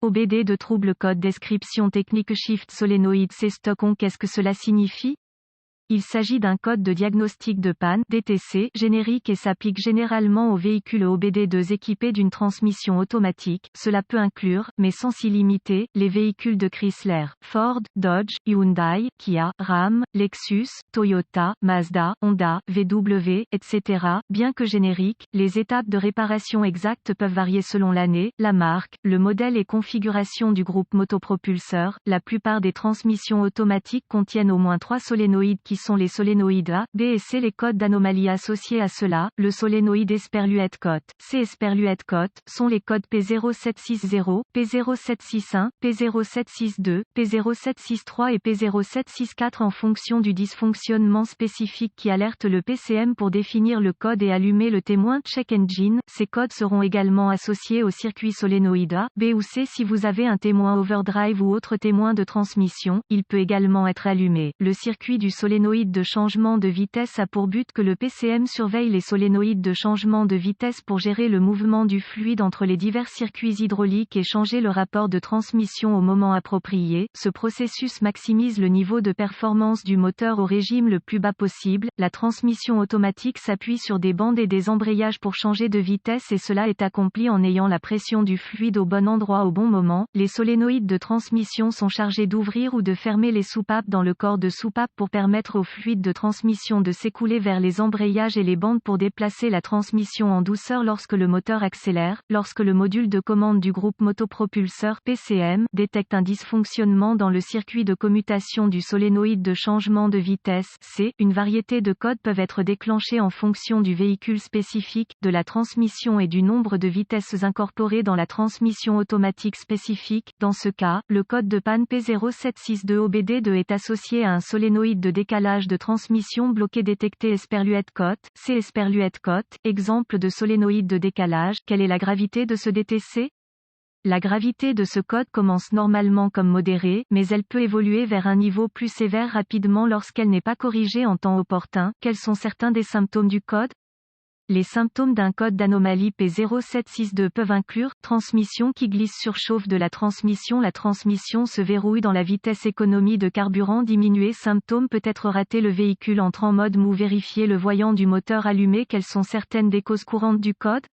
OBD de trouble code description technique Shift Solenoid C stock on. Qu'est-ce que cela signifie? Il s'agit d'un code de diagnostic de panne (DTC) générique et s'applique généralement aux véhicules OBD2 équipés d'une transmission automatique. Cela peut inclure, mais sans s'y limiter, les véhicules de Chrysler, Ford, Dodge, Hyundai, Kia, Ram, Lexus, Toyota, Mazda, Honda, VW, etc. Bien que génériques, les étapes de réparation exactes peuvent varier selon l'année, la marque, le modèle et configuration du groupe motopropulseur. La plupart des transmissions automatiques contiennent au moins 3 solénoïdes qui sont les solénoïdes A, B et C. Les codes d'anomalie associés à cela, le solénoïde Esperluet Cot, C Esperluet Cot, sont les codes P0760, P0761, P0762, P0763 et P0764 en fonction du dysfonctionnement spécifique qui alerte le PCM pour définir le code et allumer le témoin check engine. Ces codes seront également associés au circuit solénoïde A, B ou C si vous avez un témoin overdrive ou autre témoin de transmission, il peut également être allumé. Le circuit du solénoïde de changement de vitesse a pour but que le PCM surveille les solénoïdes de changement de vitesse pour gérer le mouvement du fluide entre les divers circuits hydrauliques et changer le rapport de transmission au moment approprié. Ce processus maximise le niveau de performance du moteur au régime le plus bas possible. La transmission automatique s'appuie sur des bandes et des embrayages pour changer de vitesse et cela est accompli en ayant la pression du fluide au bon endroit au bon moment. Les solénoïdes de transmission sont chargés d'ouvrir ou de fermer les soupapes dans le corps de soupape pour permettre au fluide de transmission de s'écouler vers les embrayages et les bandes pour déplacer la transmission en douceur lorsque le moteur accélère. Lorsque le module de commande du groupe motopropulseur PCM détecte un dysfonctionnement dans le circuit de commutation du solénoïde de changement de vitesse C, une variété de codes peuvent être déclenchés en fonction du véhicule spécifique, de la transmission et du nombre de vitesses incorporées dans la transmission automatique spécifique. Dans ce cas, le code de panne P0762 OBD2 est associé à un solénoïde de décalage de transmission bloqué détecté Esperluet Cot, C Esperluet Cot, exemple de solénoïde de décalage. Quelle est la gravité de ce DTC? La gravité de ce code commence normalement comme modérée, mais elle peut évoluer vers un niveau plus sévère rapidement lorsqu'elle n'est pas corrigée en temps opportun. Quels sont certains des symptômes du code? Les symptômes d'un code d'anomalie P0762 peuvent inclure transmission qui glisse, surchauffe de la transmission se verrouille dans la vitesse, économie de carburant diminuée. Symptômes peut être raté, le véhicule entre en mode mou, vérifier le voyant du moteur allumé. Quelles sont certaines des causes courantes du code?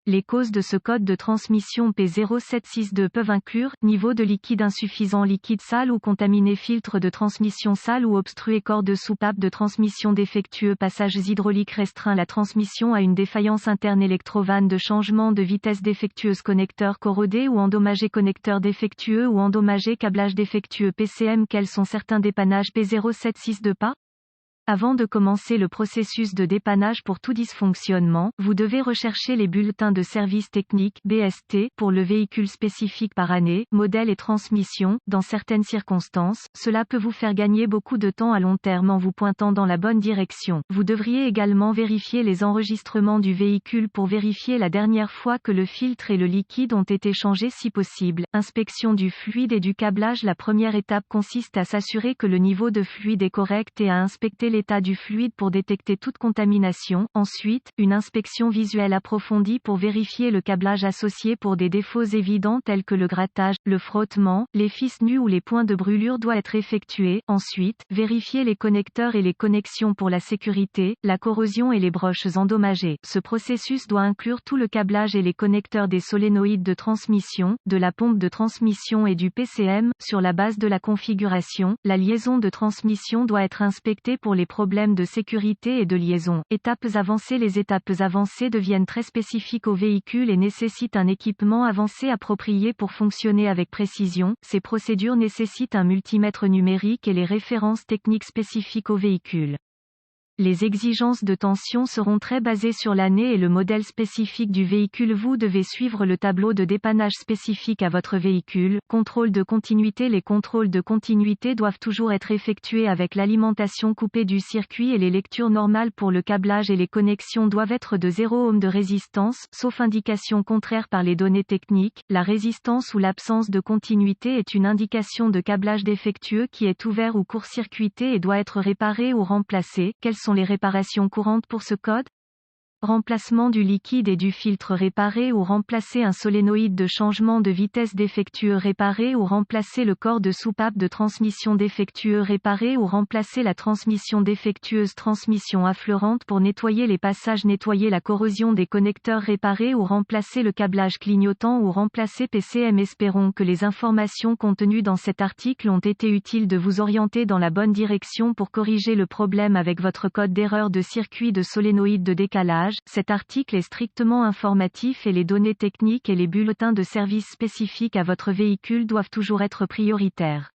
Les causes de ce code de transmission P0762 peuvent inclure niveau de liquide insuffisant, liquide sale ou contaminé, filtre de transmission sale ou obstrué, corps de soupape de transmission défectueux, passages hydrauliques restreints, la transmission a une défaillance interne, électrovanne de changement de vitesse défectueuse, connecteur corrodé ou endommagé, connecteur défectueux ou endommagé, câblage défectueux PCM. Quels sont certains dépannages P0762 pas? Avant de commencer le processus de dépannage pour tout dysfonctionnement, vous devez rechercher les bulletins de service technique (BST) pour le véhicule spécifique par année, modèle et transmission. Dans certaines circonstances, cela peut vous faire gagner beaucoup de temps à long terme en vous pointant dans la bonne direction. Vous devriez également vérifier les enregistrements du véhicule pour vérifier la dernière fois que le filtre et le liquide ont été changés si possible. Inspection du fluide et du câblage. La première étape consiste à s'assurer que le niveau de fluide est correct et à inspecter l'état du fluide pour détecter toute contamination. Ensuite, une inspection visuelle approfondie pour vérifier le câblage associé pour des défauts évidents tels que le grattage, le frottement, les fils nus ou les points de brûlure doit être effectué. Ensuite, vérifier les connecteurs et les connexions pour la sécurité, la corrosion et les broches endommagées. Ce processus doit inclure tout le câblage et les connecteurs des solénoïdes de transmission, de la pompe de transmission et du PCM. Sur la base de la configuration, la liaison de transmission doit être inspectée pour les problèmes de sécurité et de liaison. Étapes avancées. Les étapes avancées deviennent très spécifiques au véhicule et nécessitent un équipement avancé approprié pour fonctionner avec précision. Ces procédures nécessitent un multimètre numérique et les références techniques spécifiques au véhicule. Les exigences de tension seront très basées sur l'année et le modèle spécifique du véhicule. Vous devez suivre le tableau de dépannage spécifique à votre véhicule. Contrôle de continuité. Les contrôles de continuité doivent toujours être effectués avec l'alimentation coupée du circuit et les lectures normales pour le câblage et les connexions doivent être de 0 ohm de résistance, sauf indication contraire par les données techniques. La résistance ou l'absence de continuité est une indication de câblage défectueux qui est ouvert ou court-circuité et doit être réparé ou remplacé. Quelles sont les réparations courantes pour ce code? Remplacement du liquide et du filtre réparé ou remplacer un solénoïde de changement de vitesse défectueux réparé ou remplacer le corps de soupape de transmission défectueux réparé ou remplacer la transmission défectueuse transmission affleurante pour nettoyer les passages nettoyer la corrosion des connecteurs réparés ou remplacer le câblage clignotant ou remplacer PCM. Espérons que les informations contenues dans cet article ont été utiles de vous orienter dans la bonne direction pour corriger le problème avec votre code d'erreur de circuit de solénoïde de décalage. Cet article est strictement informatif et les données techniques et les bulletins de service spécifiques à votre véhicule doivent toujours être prioritaires.